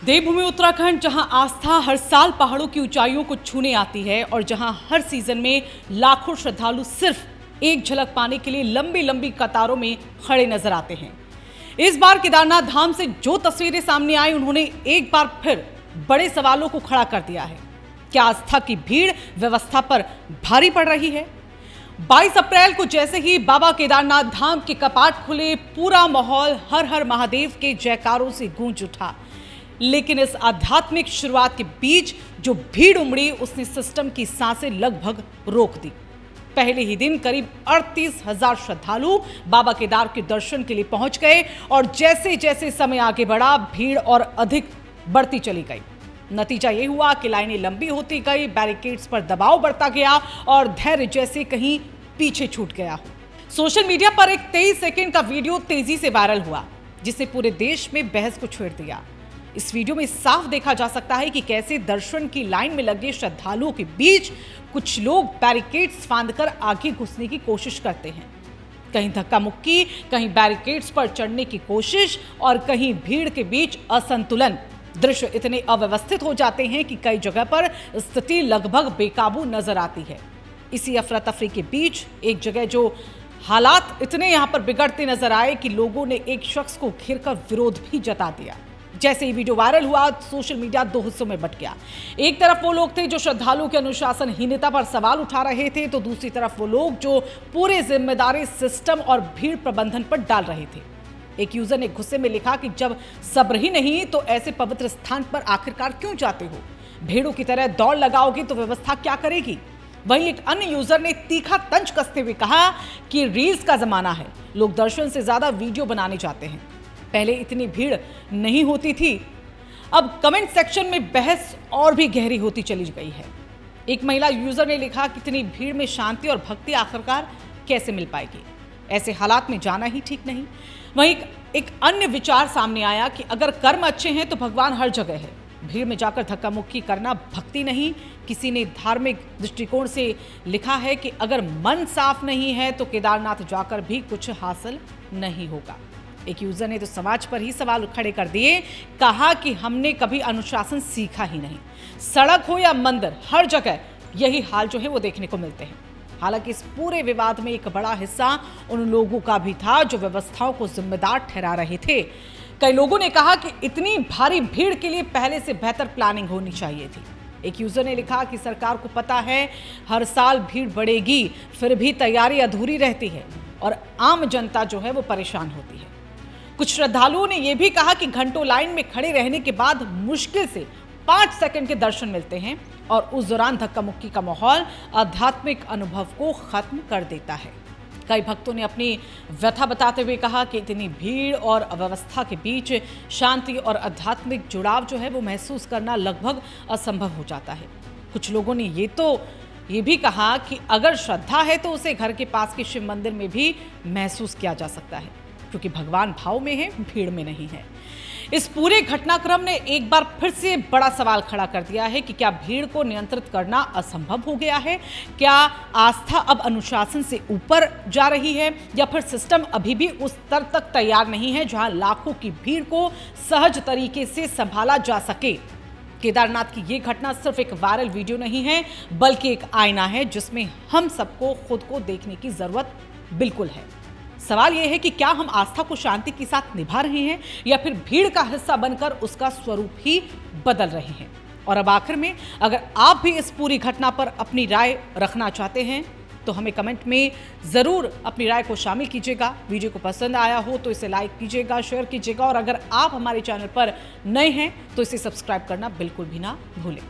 देवभूमि उत्तराखंड, जहां आस्था हर साल पहाड़ों की ऊंचाइयों को छूने आती है और जहां हर सीजन में लाखों श्रद्धालु सिर्फ एक झलक पाने के लिए लंबी लंबी कतारों में खड़े नजर आते हैं। इस बार केदारनाथ धाम से जो तस्वीरें सामने आई, उन्होंने एक बार फिर बड़े सवालों को खड़ा कर दिया है। क्या आस्था की भीड़ व्यवस्था पर भारी पड़ रही है? 22 अप्रैल को जैसे ही बाबा केदारनाथ धाम के कपाट खुले, पूरा माहौल हर हर महादेव के जयकारों से गूंज उठा। लेकिन इस आध्यात्मिक शुरुआत के बीच जो भीड़ उमड़ी, उसने सिस्टम की सांसें लगभग रोक दी। पहले ही दिन करीब 38,000 श्रद्धालु बाबा केदार के दर्शन के लिए पहुंच गए और जैसे जैसे समय आगे बढ़ा, भीड़ और अधिक बढ़ती चली गई। नतीजा ये हुआ कि लाइनें लंबी होती गई, बैरिकेड्स पर दबाव बढ़ता गया और धैर्य जैसे कहीं पीछे छूट गया हो। सोशल मीडिया पर एक 23 सेकंड का वीडियो तेजी से वायरल हुआ, जिसने पूरे देश में बहस को छेड़ दिया। इस वीडियो में साफ देखा जा सकता है कि कैसे दर्शन की लाइन में लगे श्रद्धालुओं के बीच कुछ लोग बैरिकेड्स फांदकर आगे घुसने की कोशिश करते हैं। कहीं धक्का मुक्की, कहीं बैरिकेड्स पर चढ़ने की कोशिश और कहीं भीड़ के बीच असंतुलन। दृश्य इतने अव्यवस्थित हो जाते हैं कि कई जगह पर स्थिति लगभग बेकाबू नजर आती है। इसी अफरा तफरी के बीच एक जगह जो हालात इतने यहां पर बिगड़ते नजर आए कि लोगों ने एक शख्स को घेरकर विरोध भी जता दिया। जैसे ही वीडियो वायरल हुआ, सोशल मीडिया दो हिस्सों में बंट गया। एक तरफ वो लोग थे जो श्रद्धालुओं के अनुशासनहीनता पर सवाल उठा रहे थे, तो दूसरी तरफ वो लोग जो पूरी जिम्मेदारी सिस्टम और भीड़ प्रबंधन पर डाल रहे थे। एक यूजर ने गुस्से में लिखा कि जब सब्र ही नहीं तो ऐसे पवित्र स्थान पर आखिरकार क्यों जाते हो? भेड़ों की तरह दौड़ लगाओगे तो व्यवस्था क्या करेगी? वहीं एक अन्य यूजर ने तीखा तंज कसते हुए कहा कि रील्स का जमाना है, लोग दर्शन से ज्यादा वीडियो बनाने जाते हैं। पहले इतनी भीड़ नहीं होती थी। अब कमेंट सेक्शन में बहस और भी गहरी होती चली गई है। एक महिला यूजर ने लिखा कि इतनी भीड़ में शांति और भक्ति आखिरकार कैसे मिल पाएगी? ऐसे हालात में जाना ही ठीक नहीं। वहीं एक अन्य विचार सामने आया कि अगर कर्म अच्छे हैं तो भगवान हर जगह है। भीड़ में जाकर धक्का मुक्की करना भक्ति नहीं। किसी ने धार्मिक दृष्टिकोण से लिखा है कि अगर मन साफ नहीं है तो केदारनाथ जाकर भी कुछ हासिल नहीं होगा। एक यूजर ने तो समाज पर ही सवाल खड़े कर दिए, कहा कि हमने कभी अनुशासन सीखा ही नहीं। सड़क हो या मंदिर, हर जगह यही हाल जो है वो देखने को मिलते हैं। हालांकि इस पूरे विवाद में एक बड़ा हिस्सा उन लोगों का भी था जो व्यवस्थाओं को जिम्मेदार ठहरा रहे थे। कई लोगों ने कहा कि इतनी भारी भीड़ के लिए पहले से बेहतर प्लानिंग होनी चाहिए थी। एक यूजर ने लिखा कि सरकार को पता है हर साल भीड़ बढ़ेगी, फिर भी तैयारी अधूरी रहती है और आम जनता जो है वो परेशान होती है। कुछ श्रद्धालुओं ने यह भी कहा कि घंटों लाइन में खड़े रहने के बाद मुश्किल से 5 सेकंड के दर्शन मिलते हैं और उस दौरान धक्का मुक्की का माहौल आध्यात्मिक अनुभव को खत्म कर देता है। कई भक्तों ने अपनी व्यथा बताते हुए कहा कि इतनी भीड़ और अव्यवस्था के बीच शांति और आध्यात्मिक जुड़ाव जो है वो महसूस करना लगभग असंभव हो जाता है। कुछ लोगों ने ये भी कहा कि अगर श्रद्धा है तो उसे घर के पास के शिव मंदिर में भी महसूस किया जा सकता है, क्योंकि भगवान भाव में है, भीड़ में नहीं है। इस पूरे घटनाक्रम ने एक बार फिर से बड़ा सवाल खड़ा कर दिया है कि क्या भीड़ को नियंत्रित करना असंभव हो गया है? क्या आस्था अब अनुशासन से ऊपर जा रही है, या फिर सिस्टम अभी भी उस स्तर तक तैयार नहीं है जहां लाखों की भीड़ को सहज तरीके से संभाला जा सके? केदारनाथ की ये घटना सिर्फ एक वायरल वीडियो नहीं है, बल्कि एक आईना है जिसमें हम सबको खुद को देखने की जरूरत बिल्कुल है। सवाल यह है कि क्या हम आस्था को शांति के साथ निभा रहे हैं या फिर भीड़ का हिस्सा बनकर उसका स्वरूप ही बदल रहे हैं? और अब आखिर में, अगर आप भी इस पूरी घटना पर अपनी राय रखना चाहते हैं तो हमें कमेंट में ज़रूर अपनी राय को शामिल कीजिएगा। वीडियो को पसंद आया हो तो इसे लाइक कीजिएगा, शेयर कीजिएगा और अगर आप हमारे चैनल पर नए हैं तो इसे सब्सक्राइब करना बिल्कुल भी ना भूलें।